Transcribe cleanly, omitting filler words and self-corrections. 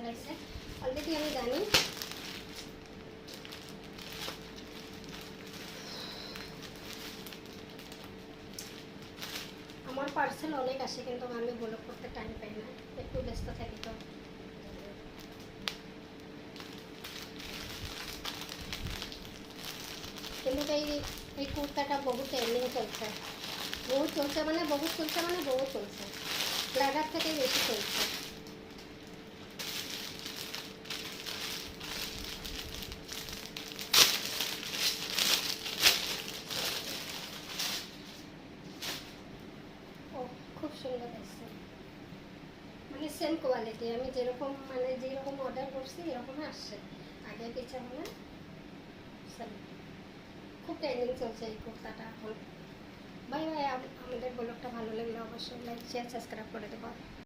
Parcel আসছে already আমি জানি। আমার পার্সেল অনেক আসে কিন্তু আমি ব্লগ করতে টাইম পাই না, একটু ব্যস্ত থাকি তো। কিন্তু এই কুর্তাটা বহু ট্রেন্ডিং চলছে, বহুত চলছে মানে বহুত চলছে মানে বহুত চলছে, ব্লাগার থেকে বেশি চলছে। ও খুব সুন্দর আসছে, মানে সেম কোয়ালিটি, আমি যেরকম মানে যেরকম অর্ডার করছি এরকমই আসছে, আগে পিছে মানে সেম। খুব ট্রেন্ডিং চলছে এই কুর্তাটা এখন। ভাই ভাই আমাদের ব্লগটা ভালো লাগলে অবশ্যই লাইক শেয়ার সাবস্ক্রাইব করে দেবো।